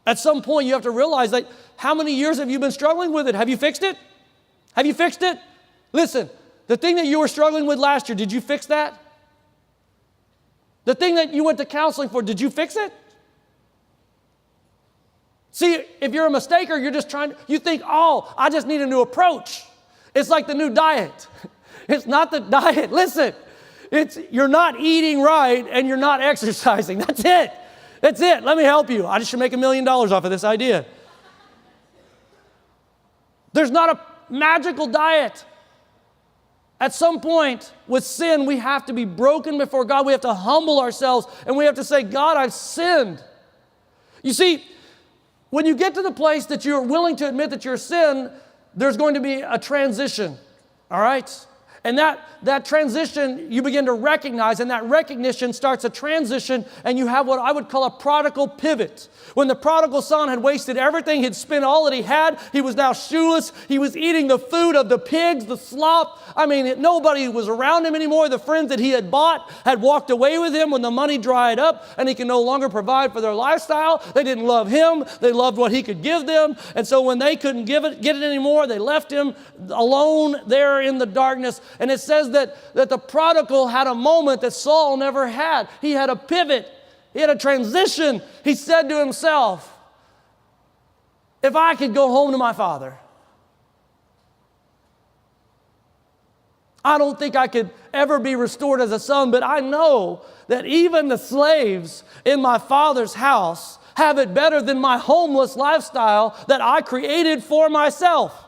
At some point, you have to realize that how many years have you been struggling with it? Have you fixed it? Have you fixed it? Listen, the thing that you were struggling with last year, did you fix that? The thing that you went to counseling for, did you fix it? See, if you're a mistaker, you're just you think, oh, I just need a new approach. It's like the new diet. It's not the diet. Listen, you're not eating right and you're not exercising. That's it. That's it. Let me help you. I just should make $1 million off of this idea. There's not a magical diet. At some point with sin, we have to be broken before God. We have to humble ourselves and we have to say, God, I've sinned. You see, when you get to the place that you're willing to admit that you're sin, there's going to be a transition, all right? And that transition you begin to recognize, and that recognition starts a transition, and you have what I would call a prodigal pivot. When the prodigal son had wasted everything, he'd spent all that he had, he was now shoeless, he was eating the food of the pigs, the slop. I mean, nobody was around him anymore. The friends that he had bought had walked away with him when the money dried up, and he could no longer provide for their lifestyle. They didn't love him. They loved what he could give them. And so when they couldn't get it anymore, they left him alone there in the darkness. And it says that the prodigal had a moment that Saul never had. He had a pivot. He had a transition. He said to himself, if I could go home to my father, I don't think I could ever be restored as a son, but I know that even the slaves in my father's house have it better than my homeless lifestyle that I created for myself.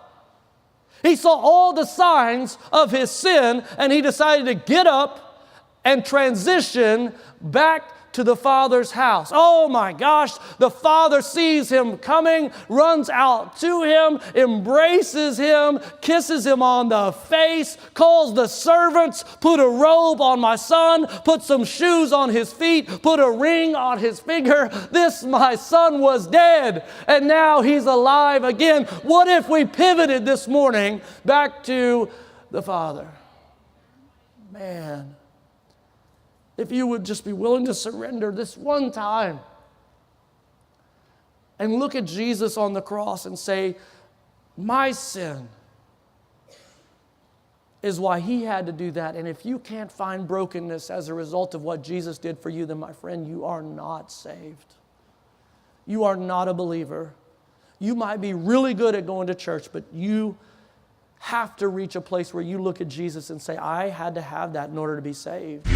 He saw all the signs of his sin, and he decided to get up and transition back to the father's house. Oh my gosh, the father sees him coming, runs out to him, embraces him, kisses him on the face, calls the servants, put a robe on my son, put some shoes on his feet, put a ring on his finger. This, my son, was dead, and now he's alive again. What if we pivoted this morning back to the Father? Man. If you would just be willing to surrender this one time and look at Jesus on the cross and say, my sin is why he had to do that. And if you can't find brokenness as a result of what Jesus did for you, then my friend, you are not saved. You are not a believer. You might be really good at going to church, but you have to reach a place where you look at Jesus and say, I had to have that in order to be saved.